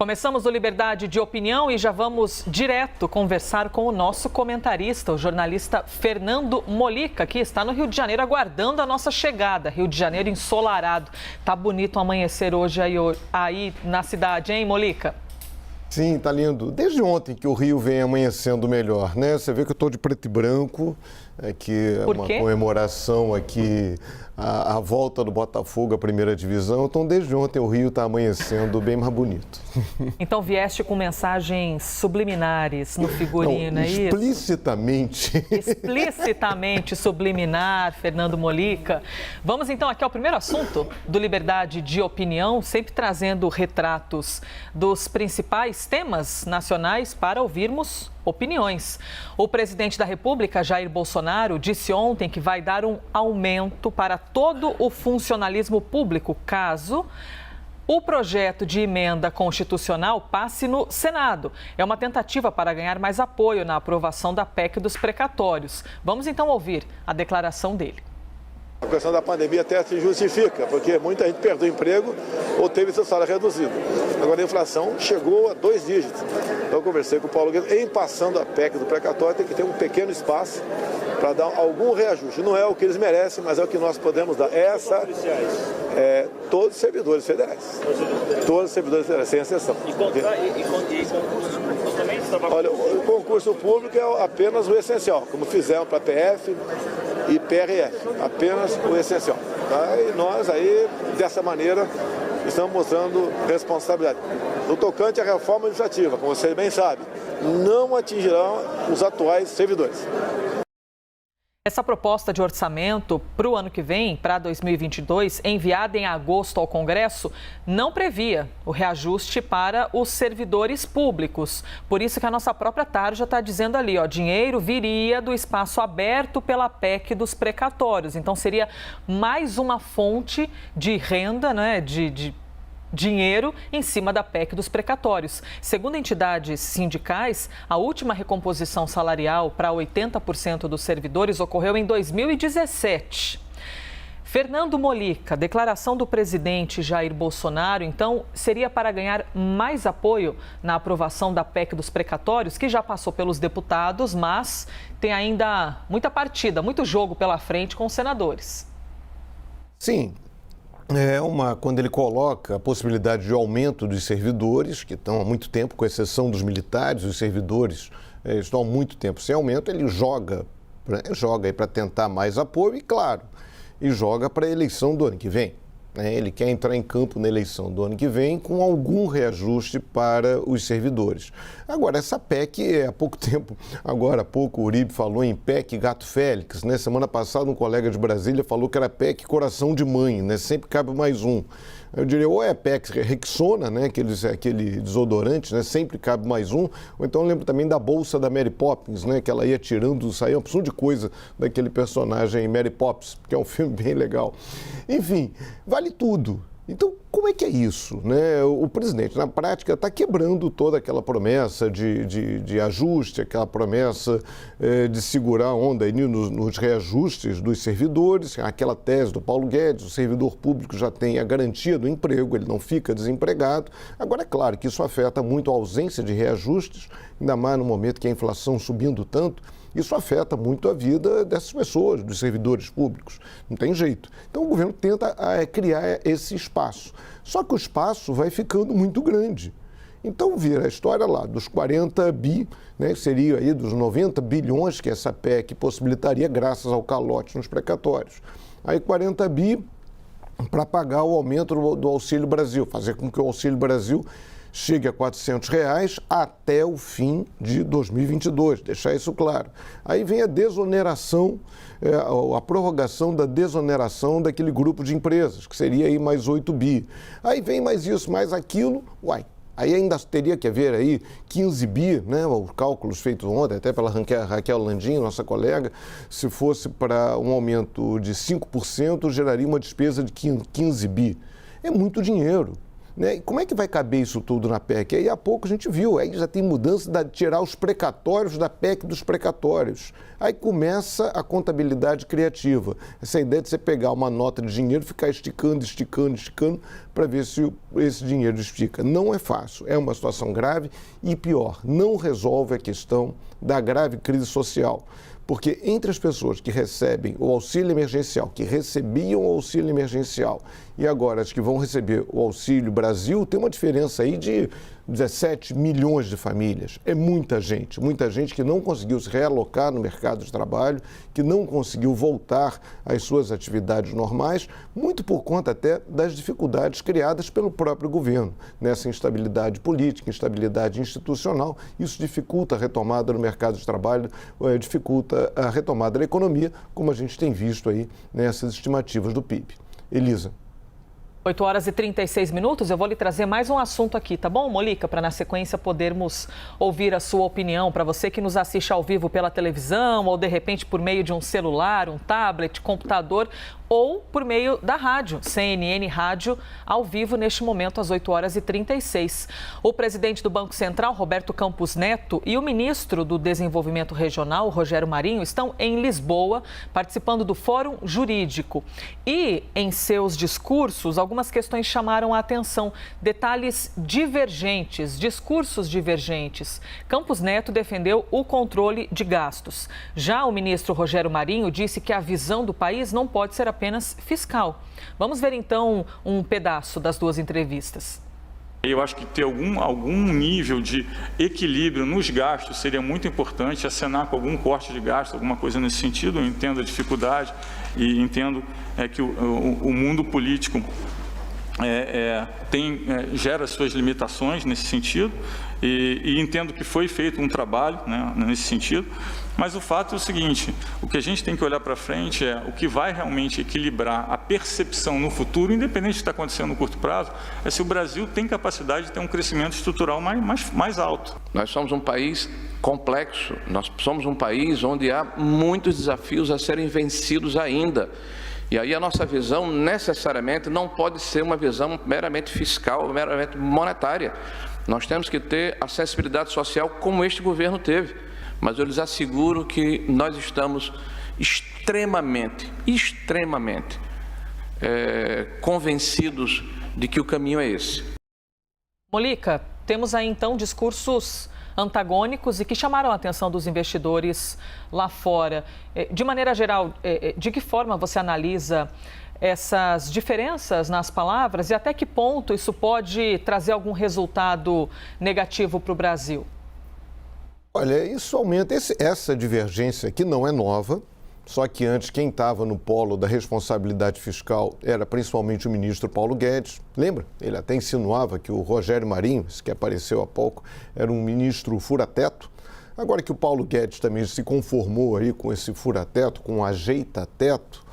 Começamos o Liberdade de Opinião e já vamos direto conversar com o nosso comentarista, o jornalista Fernando Molica, que está no Rio de Janeiro aguardando a nossa chegada. Rio de Janeiro ensolarado. Tá bonito o amanhecer hoje aí na cidade, hein, Molica? Sim, tá lindo. Desde ontem que o Rio vem amanhecendo melhor, né? Você vê que eu estou de preto e branco, que é uma comemoração aqui, a volta do Botafogo à primeira divisão. Então, desde ontem o Rio está amanhecendo bem mais bonito. Então, vieste com mensagens subliminares no figurino, Não, é isso? Explicitamente. Explicitamente subliminar, Fernando Molica. Vamos então aqui ao primeiro assunto do Liberdade de Opinião, sempre trazendo retratos dos principais temas nacionais para ouvirmos opiniões. O presidente da República, Jair Bolsonaro, disse ontem que vai dar um aumento para todo o funcionalismo público caso o projeto de emenda constitucional passe no Senado. É uma tentativa para ganhar mais apoio na aprovação da PEC dos precatórios. Vamos então ouvir a declaração dele. A questão da pandemia até se justifica, porque muita gente perdeu o emprego ou teve seu salário reduzido. Agora a inflação chegou a 2 dígitos. Então eu conversei com o Paulo Guedes, em passando a PEC do precatório, tem que ter um pequeno espaço para dar algum reajuste. Não é o que eles merecem, mas é o que nós podemos dar. Todos os servidores federais. Todos os servidores federais, sem exceção. E concursos públicos também? Olha, o concurso público é apenas o essencial, como fizemos para a PF e PRF, apenas o essencial. Tá? E nós aí, dessa maneira, estamos mostrando responsabilidade. No tocante à reforma administrativa, como você bem sabe, não atingirão os atuais servidores. Essa proposta de orçamento para o ano que vem, para 2022, enviada em agosto ao Congresso, não previa o reajuste para os servidores públicos. Por isso que a nossa própria Tarja está dizendo ali, dinheiro viria do espaço aberto pela PEC dos precatórios. Então, seria mais uma fonte de renda, né, de dinheiro em cima da PEC dos precatórios. Segundo entidades sindicais, a última recomposição salarial para 80% dos servidores ocorreu em 2017. Fernando Molica, declaração do presidente Jair Bolsonaro, então, seria para ganhar mais apoio na aprovação da PEC dos precatórios, que já passou pelos deputados, mas tem ainda muita partida, muito jogo pela frente com os senadores. Sim. Quando ele coloca a possibilidade de aumento dos servidores, que estão há muito tempo, com exceção dos militares, os servidores estão há muito tempo sem aumento, ele joga aí para tentar mais apoio e, claro, joga para a eleição do ano que vem. Ele quer entrar em campo na eleição do ano que vem com algum reajuste para os servidores. Agora, essa PEC, há pouco tempo, agora há pouco, o Uribe falou em PEC Gato Félix, né? Semana passada, um colega de Brasília falou que era PEC Coração de Mãe, né? Sempre cabe mais um. Eu diria, ou é PEC Rexona, né? Aquele desodorante, né? Sempre cabe mais um. Ou então eu lembro também da bolsa da Mary Poppins, né? Que ela ia tirando, saía uma opção de coisa daquele personagem Mary Poppins, que é um filme bem legal. Enfim, vale tudo. Então, como é que é isso, né? O presidente, na prática, está quebrando toda aquela promessa de ajuste, aquela promessa de segurar a onda aí nos reajustes dos servidores, aquela tese do Paulo Guedes, o servidor público já tem a garantia do emprego, ele não fica desempregado. Agora, é claro que isso afeta muito a ausência de reajustes, ainda mais no momento que a inflação subindo tanto. Isso afeta muito a vida dessas pessoas, dos servidores públicos. Não tem jeito. Então, o governo tenta criar esse espaço. Só que o espaço vai ficando muito grande. Então, vira a história lá dos 40 bi, né, seria aí dos 90 bilhões que essa PEC possibilitaria graças ao calote nos precatórios. Aí 40 bi para pagar o aumento do Auxílio Brasil, fazer com que o Auxílio Brasil chegue a R$400 até o fim de 2022, deixar isso claro. Aí vem a desoneração, a prorrogação da desoneração daquele grupo de empresas, que seria aí mais 8 bi. Aí vem mais isso, mais aquilo, aí ainda teria que haver aí 15 bi, né, os cálculos feitos ontem, até pela Raquel Landim, nossa colega, se fosse para um aumento de 5%, geraria uma despesa de 15 bi. É muito dinheiro. Né? E como é que vai caber isso tudo na PEC? Aí há pouco a gente viu, aí já tem mudança de tirar os precatórios da PEC dos precatórios. Aí começa a contabilidade criativa. Essa ideia de você pegar uma nota de dinheiro e ficar esticando para ver se esse dinheiro estica. Não é fácil, é uma situação grave e pior, não resolve a questão da grave crise social. Porque entre as pessoas que recebem o auxílio emergencial, que recebiam o auxílio emergencial e agora as que vão receber o Auxílio Brasil, tem uma diferença aí de 17 milhões de famílias. É muita gente que não conseguiu se realocar no mercado de trabalho, que não conseguiu voltar às suas atividades normais, muito por conta até das dificuldades criadas pelo próprio governo. Nessa instabilidade política, instabilidade institucional, isso dificulta a retomada no mercado de trabalho, dificulta a retomada da economia, como a gente tem visto aí nessas estimativas do PIB. Elisa. 8 horas e 36 minutos, eu vou lhe trazer mais um assunto aqui, tá bom, Molica? Para na sequência podermos ouvir a sua opinião. Para você que nos assiste ao vivo pela televisão ou de repente por meio de um celular, um tablet, computador ou por meio da rádio, CNN Rádio, ao vivo neste momento às 8 horas e 36. O presidente do Banco Central, Roberto Campos Neto, e o ministro do Desenvolvimento Regional, Rogério Marinho, estão em Lisboa participando do Fórum Jurídico. E em seus discursos, algumas questões chamaram a atenção, detalhes divergentes, discursos divergentes. Campos Neto defendeu o controle de gastos. Já o ministro Rogério Marinho disse que a visão do país não pode ser apenas fiscal. Vamos ver então um pedaço das duas entrevistas. Eu acho que ter algum nível de equilíbrio nos gastos seria muito importante, acenar com algum corte de gasto, alguma coisa nesse sentido. Eu entendo a dificuldade e entendo que o mundo político gera suas limitações nesse sentido e entendo que foi feito um trabalho, né, nesse sentido. Mas o fato é o seguinte, o que a gente tem que olhar para frente é o que vai realmente equilibrar a percepção no futuro, independente do que está acontecendo no curto prazo, é se o Brasil tem capacidade de ter um crescimento estrutural mais alto. Nós somos um país complexo, nós somos um país onde há muitos desafios a serem vencidos ainda. E aí a nossa visão necessariamente não pode ser uma visão meramente fiscal, meramente monetária. Nós temos que ter a sensibilidade social como este governo teve. Mas eu lhes asseguro que nós estamos extremamente convencidos de que o caminho é esse. Molica, temos aí então discursos antagônicos e que chamaram a atenção dos investidores lá fora. De maneira geral, de que forma você analisa essas diferenças nas palavras e até que ponto isso pode trazer algum resultado negativo para o Brasil? Olha, isso aumenta, essa divergência que não é nova, só que antes quem estava no polo da responsabilidade fiscal era principalmente o ministro Paulo Guedes. Lembra? Ele até insinuava que o Rogério Marinho, esse que apareceu há pouco, era um ministro fura-teto. Agora que o Paulo Guedes também se conformou aí com esse fura-teto, com um ajeita-teto,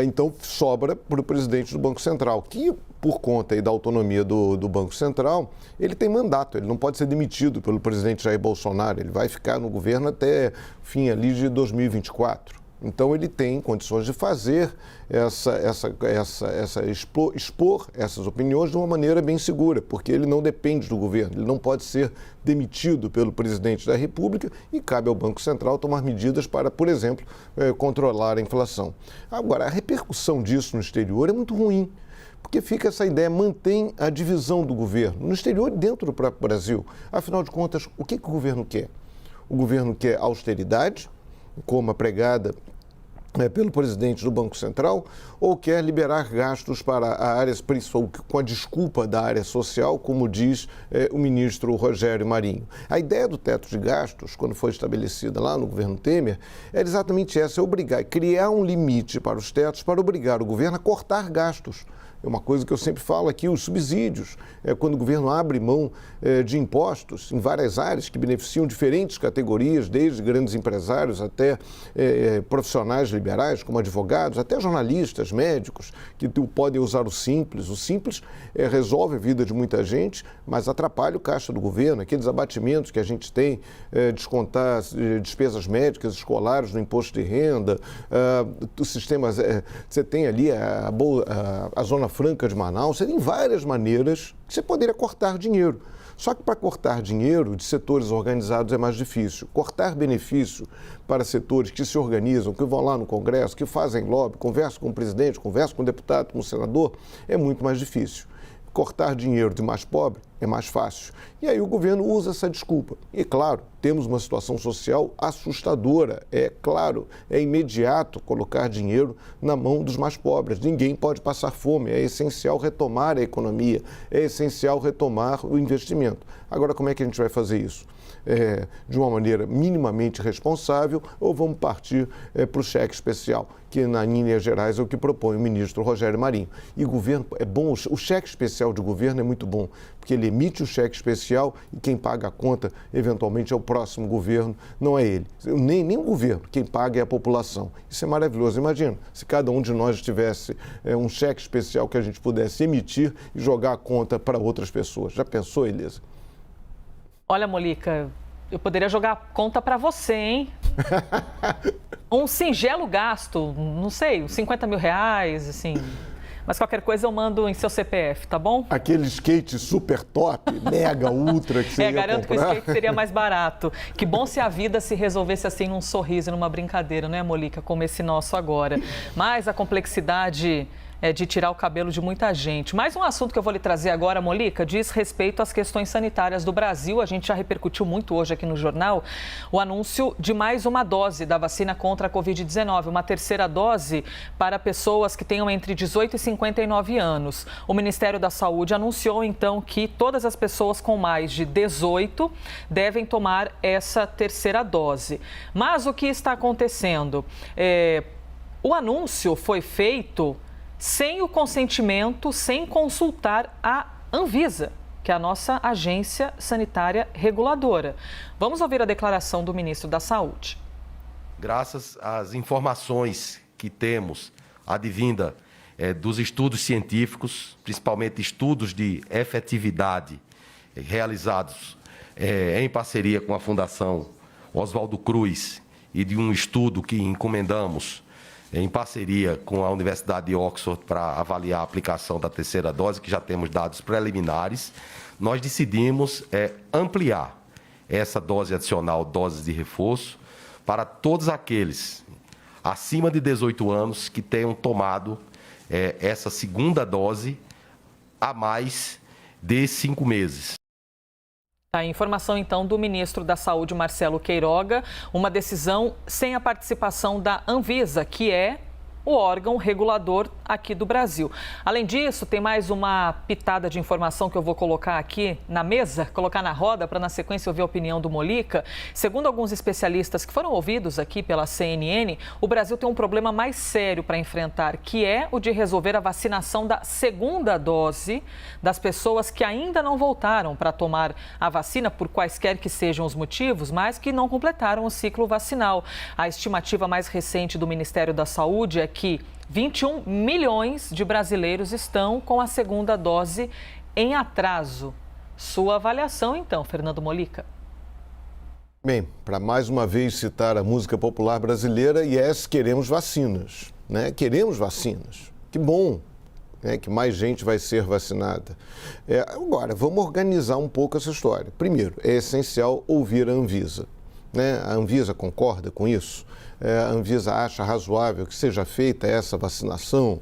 então sobra para o presidente do Banco Central, que por conta aí da autonomia do Banco Central, ele tem mandato, ele não pode ser demitido pelo presidente Jair Bolsonaro, ele vai ficar no governo até fim ali de 2024. Então ele tem condições de fazer expor essas opiniões de uma maneira bem segura, porque ele não depende do governo, ele não pode ser demitido pelo presidente da República e cabe ao Banco Central tomar medidas para, por exemplo, controlar a inflação. Agora, a repercussão disso no exterior é muito ruim, porque fica essa ideia, mantém a divisão do governo, no exterior e dentro do próprio Brasil. Afinal de contas, o que o governo quer? O governo quer austeridade, como a pregada pelo presidente do Banco Central, ou quer liberar gastos para a área, com a desculpa da área social, como diz o ministro Rogério Marinho. A ideia do teto de gastos, quando foi estabelecida lá no governo Temer, era exatamente essa, criar um limite para os tetos para obrigar o governo a cortar gastos. É uma coisa que eu sempre falo aqui, os subsídios, quando o governo abre mão de impostos em várias áreas que beneficiam diferentes categorias, desde grandes empresários até profissionais liberais. liberais, como advogados, até jornalistas, médicos, que podem usar o Simples. O Simples resolve a vida de muita gente, mas atrapalha o caixa do governo. Aqueles abatimentos que a gente tem, descontar despesas médicas, escolares no imposto de renda, os sistemas, você tem ali a Zona Franca de Manaus, você tem várias maneiras que você poderia cortar dinheiro. Só que para cortar dinheiro de setores organizados é mais difícil. Cortar benefício para setores que se organizam, que vão lá no Congresso, que fazem lobby, conversam com o presidente, conversam com o deputado, com o senador, é muito mais difícil. Cortar dinheiro de mais pobre é mais fácil. E aí o governo usa essa desculpa. E, claro, temos uma situação social assustadora. É claro, é imediato colocar dinheiro na mão dos mais pobres. Ninguém pode passar fome. É essencial retomar a economia. É essencial retomar o investimento. Agora, como é que a gente vai fazer isso? De uma maneira minimamente responsável, ou vamos partir para o cheque especial, que na linhas gerais é o que propõe o ministro Rogério Marinho. E o governo é bom, o cheque especial de governo é muito bom, porque ele emite o cheque especial e quem paga a conta eventualmente é o próximo governo, não é ele. Nem o governo, quem paga é a população. Isso é maravilhoso. Imagina se cada um de nós tivesse um cheque especial que a gente pudesse emitir e jogar a conta para outras pessoas. Já pensou, Elisa? Olha, Molica, eu poderia jogar a conta para você, hein? Um singelo gasto, não sei, uns 50 mil reais, assim. Mas qualquer coisa eu mando em seu CPF, tá bom? Aquele skate super top, mega, ultra que você ia garanto comprar. Que o skate seria mais barato. Que bom se a vida se resolvesse assim num sorriso, numa brincadeira, não é, Molica? Como esse nosso agora. Mas a complexidade de tirar o cabelo de muita gente. Mais um assunto que eu vou lhe trazer agora, Molica, diz respeito às questões sanitárias do Brasil. A gente já repercutiu muito hoje aqui no jornal o anúncio de mais uma dose da vacina contra a Covid-19, uma terceira dose para pessoas que tenham entre 18 e 59 anos. O Ministério da Saúde anunciou, então, que todas as pessoas com mais de 18 devem tomar essa terceira dose. Mas o que está acontecendo? O anúncio foi feito sem o consentimento, sem consultar a Anvisa, que é a nossa agência sanitária reguladora. Vamos ouvir a declaração do ministro da Saúde. Graças às informações que temos, advinda dos estudos científicos, principalmente estudos de efetividade realizados em parceria com a Fundação Oswaldo Cruz e de um estudo que encomendamos em parceria com a Universidade de Oxford para avaliar a aplicação da terceira dose, que já temos dados preliminares, nós decidimos ampliar essa dose adicional, doses de reforço, para todos aqueles acima de 18 anos que tenham tomado essa segunda dose há mais de 5 meses. A informação, então, do ministro da Saúde, Marcelo Queiroga, uma decisão sem a participação da Anvisa, que é o órgão regulador aqui do Brasil. Além disso, tem mais uma pitada de informação que eu vou colocar aqui na mesa, colocar na roda, para na sequência ouvir a opinião do Molica. Segundo alguns especialistas que foram ouvidos aqui pela CNN, o Brasil tem um problema mais sério para enfrentar, que é o de resolver a vacinação da segunda dose das pessoas que ainda não voltaram para tomar a vacina, por quaisquer que sejam os motivos, mas que não completaram o ciclo vacinal. A estimativa mais recente do Ministério da Saúde é que 21 milhões de brasileiros estão com a segunda dose em atraso. Sua avaliação, então, Fernando Molica? Bem, para mais uma vez citar a música popular brasileira, yes, queremos vacinas, né? Queremos vacinas. Que bom, né, que mais gente vai ser vacinada. Agora, vamos organizar um pouco essa história. Primeiro, é essencial ouvir a Anvisa, né? A Anvisa concorda com isso? A Anvisa acha razoável que seja feita essa vacinação?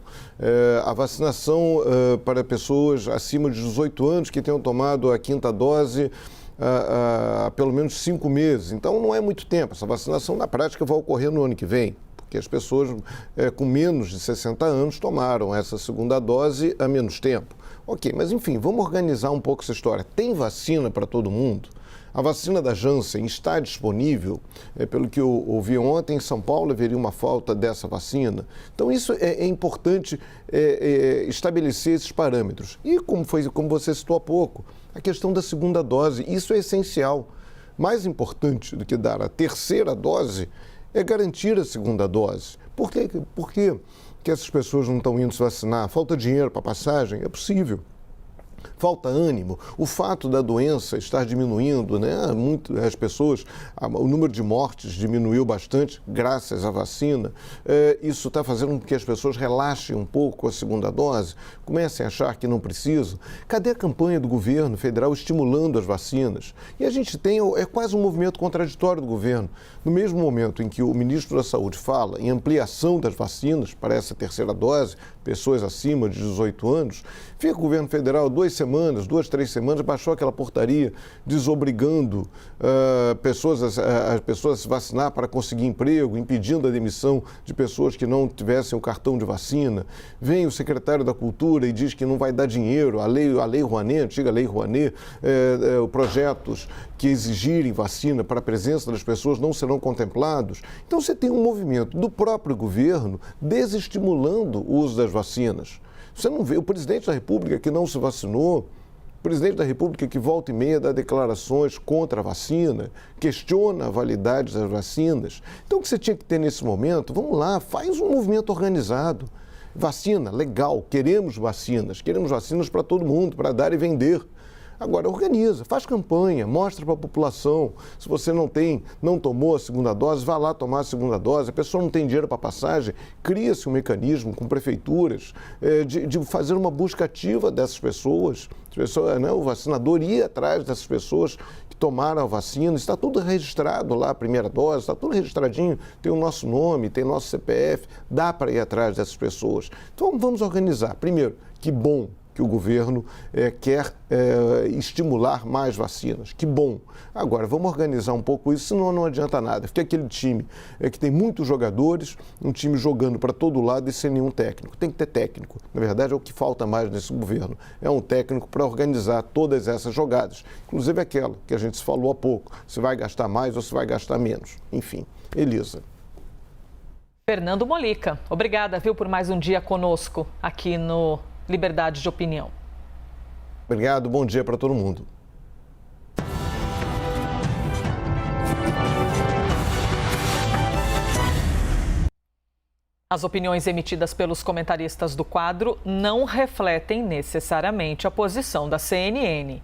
A vacinação para pessoas acima de 18 anos que tenham tomado a quinta dose há pelo menos 5 meses. Então, não é muito tempo. Essa vacinação, na prática, vai ocorrer no ano que vem, porque as pessoas com menos de 60 anos tomaram essa segunda dose há menos tempo. Ok, mas enfim, vamos organizar um pouco essa história. Tem vacina para todo mundo? A vacina da Janssen está disponível, pelo que eu ouvi ontem, em São Paulo haveria uma falta dessa vacina. Então, isso é importante estabelecer esses parâmetros. E, como você citou há pouco, a questão da segunda dose, isso é essencial. Mais importante do que dar a terceira dose é garantir a segunda dose, Por que essas pessoas não estão indo se vacinar? Falta dinheiro para passagem? É possível. Falta ânimo. O fato da doença estar diminuindo, né? As pessoas, o número de mortes diminuiu bastante graças à vacina. Isso está fazendo com que as pessoas relaxem um pouco a segunda dose, comecem a achar que não precisam. Cadê a campanha do governo federal estimulando as vacinas? E a gente tem, é quase um movimento contraditório do governo. No mesmo momento em que o ministro da Saúde fala em ampliação das vacinas para essa terceira dose, pessoas acima de 18 anos, fica o governo federal 2, 3 semanas, baixou aquela portaria desobrigando as pessoas a se vacinar para conseguir emprego, impedindo a demissão de pessoas que não tivessem o cartão de vacina. Vem o secretário da Cultura e diz que não vai dar dinheiro, a lei Rouanet, a antiga lei Rouanet, projetos que exigirem vacina para a presença das pessoas não serão contemplados. Então você tem um movimento do próprio governo desestimulando o uso das vacinas. Você não vê o presidente da República que não se vacinou, o presidente da República que volta e meia dá declarações contra a vacina, questiona a validade das vacinas. Então o que você tinha que ter nesse momento, vamos lá, faz um movimento organizado. Vacina, legal, queremos vacinas para todo mundo, para dar e vender. Agora, organiza, faz campanha, mostra para a população. Se você não tomou a segunda dose, vá lá tomar a segunda dose. A pessoa não tem dinheiro para passagem, cria-se um mecanismo com prefeituras de fazer uma busca ativa dessas pessoas. O vacinador ir atrás dessas pessoas que tomaram a vacina. Está tudo registrado lá, a primeira dose, está tudo registradinho, tem o nosso nome, tem o nosso CPF, dá para ir atrás dessas pessoas. Então, vamos organizar. Primeiro, que bom que o governo quer estimular mais vacinas. Que bom. Agora, vamos organizar um pouco isso, senão não adianta nada. Fica aquele time que tem muitos jogadores, um time jogando para todo lado e sem nenhum técnico. Tem que ter técnico. Na verdade, é o que falta mais nesse governo. É um técnico para organizar todas essas jogadas. Inclusive aquela que a gente falou há pouco. Se vai gastar mais ou se vai gastar menos. Enfim, Elisa. Fernando Molica, obrigada, por mais um dia conosco aqui no Liberdade de Opinião. Obrigado, bom dia para todo mundo. As opiniões emitidas pelos comentaristas do quadro não refletem necessariamente a posição da CNN.